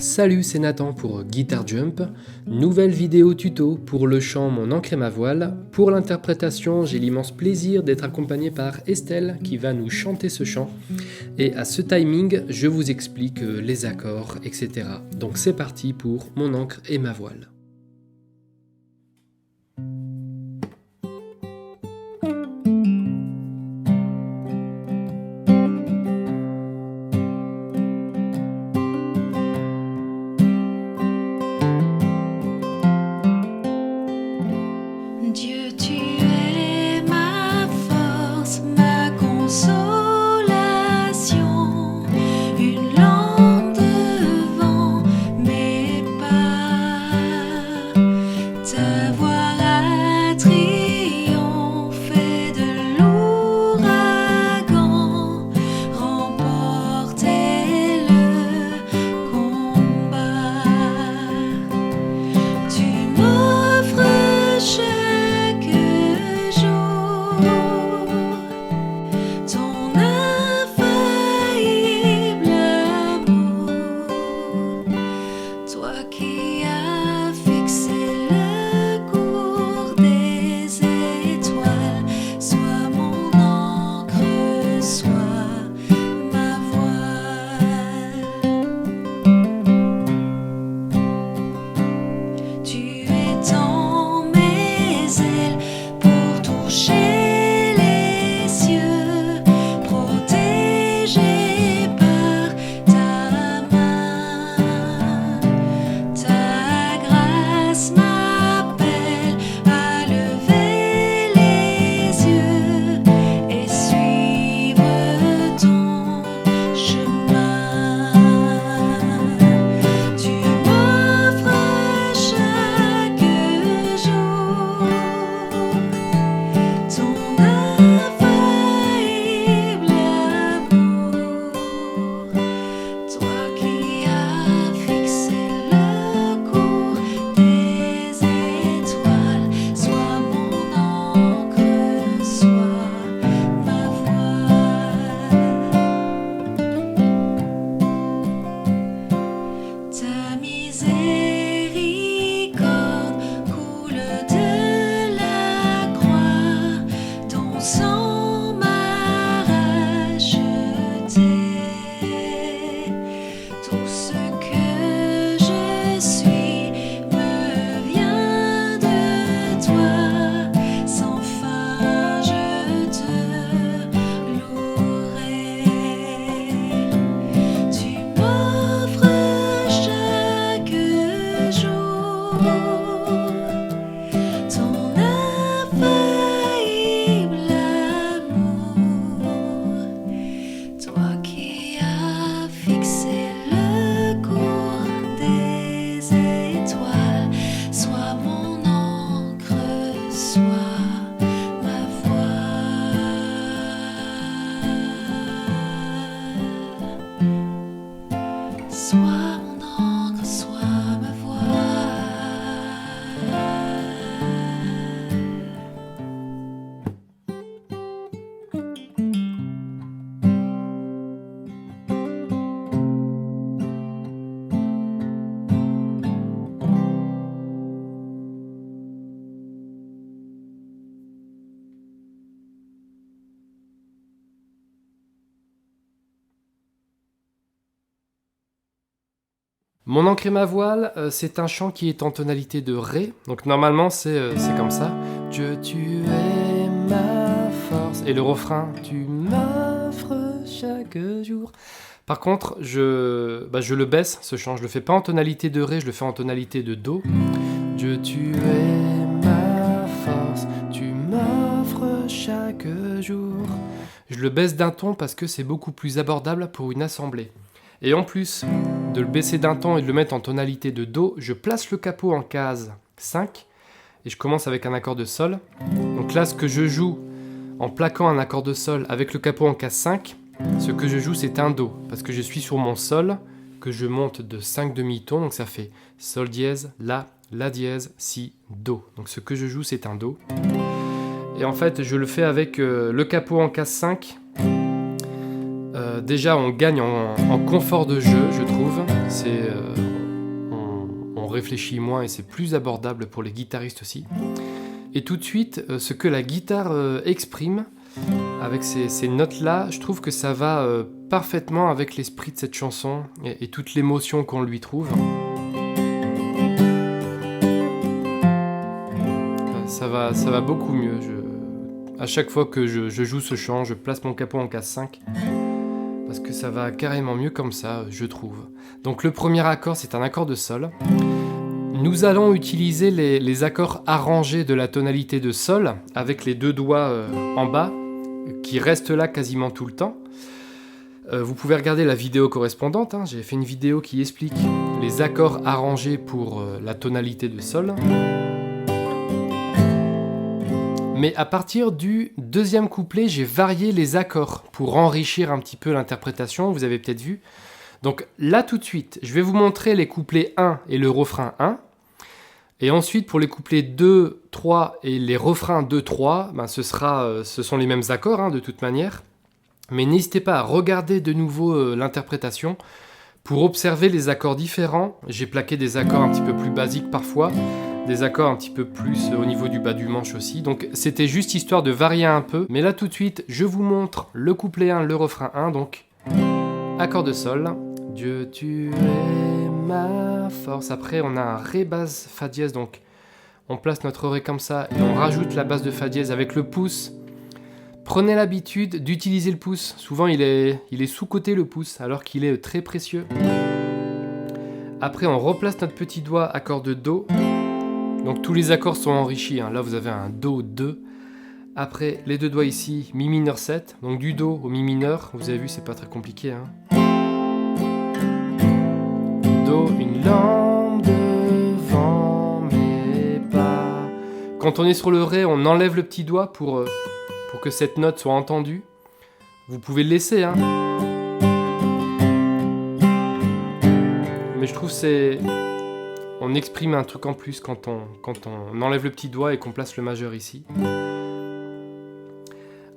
Salut, c'est Nathan pour Guitar Jump. Nouvelle vidéo tuto pour le chant Mon encre et ma voile. Pour l'interprétation, j'ai l'immense plaisir d'être accompagné par Estelle qui va nous chanter ce chant. Et à ce timing, je vous explique les accords, etc. Donc c'est parti pour Mon encre et ma voile. Dieu, tu es ma force, ma consolation, une lampe devant mes pas. Ta voix a triomphé de l'ouragan, remporté le combat. Tu m'offres chaque jour ton infaillible amour, toi qui as fixé le cours des étoiles. Sois mon encre, sois ma voile. Tu étends mes ailes pour toucher les cieux, protégé par ta main. Ta grâce m'appelle à lever les yeux et suivre ton chemin. Tu m'offres chaque jour ton infaillible amour, toi qui as fixé le cours des étoiles. Sois mon encre, sois ma voile. Ta miséricorde coule de la croix, ton sang m'a racheté. Tout ce que je suis me vient de toi, sans fin je te louerai. Tu m'offres chaque jour ton infaillible amour, toi qui as fixé le cours des étoiles. Sois mon encre, sois ma voile. Sois mon encre, sois ma voile. Mon encre et ma voile, c'est un chant qui est en tonalité de Ré. Donc normalement c'est comme ça. Dieu, tu es ma force. Et le refrain, tu m'offres chaque jour. Par contre, je le baisse, ce chant. Je le fais pas en tonalité de Ré, je le fais en tonalité de Do. Dieu, tu es ma force, tu m'offres chaque jour. Je le baisse d'un ton parce que c'est beaucoup plus abordable pour une assemblée. Et en plus de le baisser d'un ton et de le mettre en tonalité de Do, je place le capot en case 5 et je commence avec un accord de Sol. Donc là, ce que je joue en plaquant un accord de Sol avec le capot en case 5, ce que je joue c'est un Do, parce que je suis sur mon Sol, que je monte de 5 demi-tons, donc ça fait Sol dièse, La dièse, Si, Do. Donc ce que je joue c'est un Do. Et en fait, je le fais avec le capot en case 5 Déjà, on gagne en confort de jeu, je trouve. On réfléchit moins et c'est plus abordable pour les guitaristes aussi. Et tout de suite, ce que la guitare exprime, avec ces notes-là, je trouve que ça va parfaitement avec l'esprit de cette chanson et toute l'émotion qu'on lui trouve. Ça va beaucoup mieux. À chaque fois que je joue ce chant, je place mon capot en case 5 parce que ça va carrément mieux comme ça, je trouve. Donc le premier accord, c'est un accord de sol. Nous allons utiliser les accords arrangés de la tonalité de sol avec les deux doigts en bas qui restent là quasiment tout le temps. Vous pouvez regarder la vidéo correspondante, hein. J'ai fait une vidéo qui explique les accords arrangés pour la tonalité de sol. Mais à partir du deuxième couplet, j'ai varié les accords pour enrichir un petit peu l'interprétation, vous avez peut-être vu. Donc là tout de suite, je vais vous montrer les couplets 1 et le refrain 1. Et ensuite pour les couplets 2, 3 et les refrains 2, 3, ce sont les mêmes accords hein, de toute manière. Mais n'hésitez pas à regarder de nouveau l'interprétation pour observer les accords différents. J'ai plaqué des accords un petit peu plus basiques parfois, des accords un petit peu plus au niveau du bas du manche aussi. Donc c'était juste histoire de varier un peu. Mais là tout de suite, je vous montre le couplet 1, le refrain 1. Donc accord de sol. Dieu, tu es ma force. Après, on a un Ré basse Fa dièse. Donc on place notre Ré comme ça et on rajoute la basse de Fa dièse avec le pouce. Prenez l'habitude d'utiliser le pouce. Souvent, il est sous-coté le pouce, alors qu'il est très précieux. Après, on replace notre petit doigt, accord de Do. Donc tous les accords sont enrichis. Hein. Là, vous avez un Do 2. Après, les deux doigts ici, Mi mineur 7. Donc du Do au Mi mineur. Vous avez vu, c'est pas très compliqué. Hein. Do, une lampe devant mes pas. Quand on est sur le Ré, on enlève le petit doigt pour que cette note soit entendue. Vous pouvez le laisser, hein. Mais je trouve on exprime un truc en plus quand on enlève le petit doigt et qu'on place le majeur ici.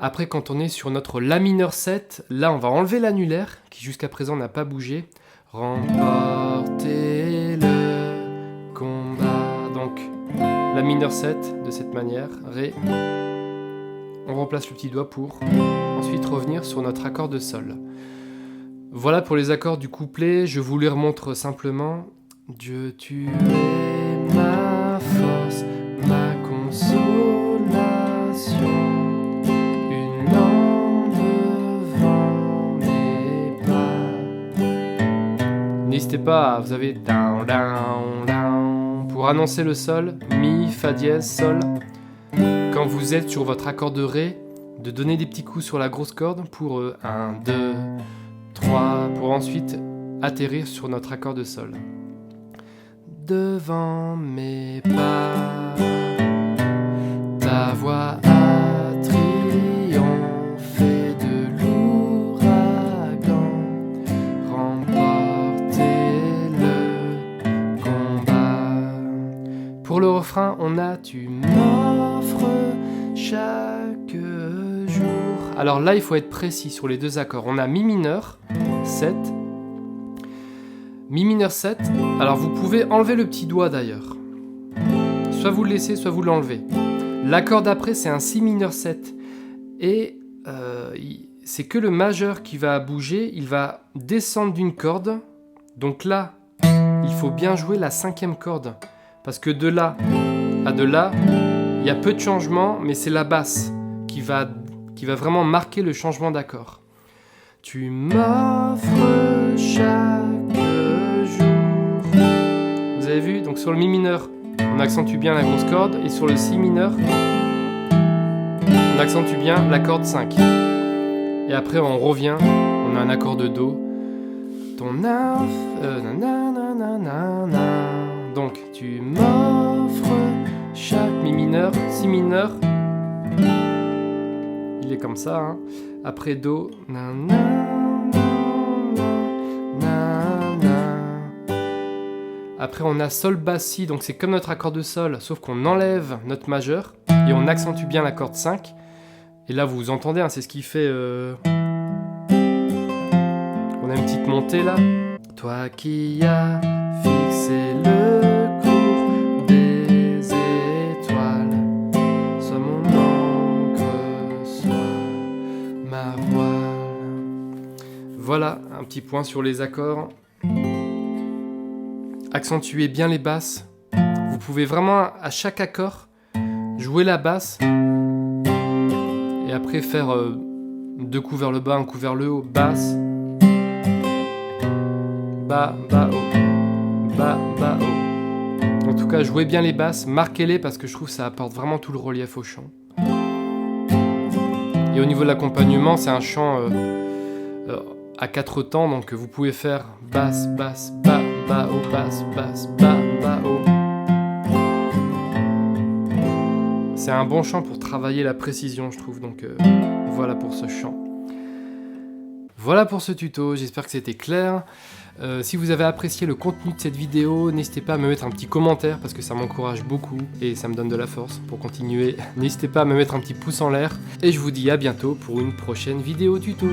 Après, quand on est sur notre La mineur 7, là on va enlever l'annulaire, qui jusqu'à présent n'a pas bougé. Remporter le combat. Donc, La mineur 7, de cette manière, Ré. On remplace le petit doigt pour ensuite revenir sur notre accord de sol. Voilà pour les accords du couplet, je vous les remontre simplement. Dieu, tu es ma force, ma consolation, une lampe devant mes pas. N'hésitez pas, vous avez down, down, down. Pour annoncer le sol, Mi, Fa dièse, Sol. Quand vous êtes sur votre accord de Ré, de donner des petits coups sur la grosse corde pour 1, 2, 3, pour ensuite atterrir sur notre accord de Sol. Devant mes pas, ta voix a triomphé de l'ouragan, remporté le combat. Pour le refrain, on a tu m'offres chaque jour. Alors là, il faut être précis sur les deux accords. On a Mi mineur 7. Mi mineur 7. Alors vous pouvez enlever le petit doigt d'ailleurs. Soit vous le laissez, soit vous l'enlevez. L'accord d'après, c'est un Si mineur 7. Et c'est que le majeur qui va bouger. Il va descendre d'une corde. Donc là, il faut bien jouer la 5e corde. Parce que de là à de là, il y a peu de changements, mais c'est la basse qui va vraiment marquer le changement d'accord. Tu m'offres chaque jour. Vous avez vu? Donc sur le Mi mineur, on accentue bien la grosse corde, et sur le Si mineur, on accentue bien la corde 5. Et après on revient, on a un accord de Do. Donc tu m'offres chaque Mi mineur, Si mineur, il est comme ça, hein. Après Do, après on a Sol basse Si, donc c'est comme notre accord de Sol, sauf qu'on enlève notre majeur et on accentue bien la corde 5. Et là vous entendez, hein, c'est ce qui fait On a une petite montée là. Toi qui as fixé le cours des étoiles, sois mon encre, sois ma voile. Voilà, un petit point sur les accords. Accentuez bien les basses. Vous pouvez vraiment, à chaque accord, jouer la basse et après faire 2 coups vers le bas, un coup vers le haut, basse, bas, bas, haut, bas, bas, haut. En tout cas, jouez bien les basses, marquez-les parce que je trouve que ça apporte vraiment tout le relief au chant. Et au niveau de l'accompagnement, c'est un chant à 4 temps, donc vous pouvez faire basse, basse, bas, bas, haut, basse, basse, bas, bas, haut. C'est un bon chant pour travailler la précision, je trouve, donc voilà pour ce chant. Voilà pour ce tuto, j'espère que c'était clair. Si vous avez apprécié le contenu de cette vidéo, n'hésitez pas à me mettre un petit commentaire parce que ça m'encourage beaucoup et ça me donne de la force pour continuer. N'hésitez pas à me mettre un petit pouce en l'air et je vous dis à bientôt pour une prochaine vidéo tuto.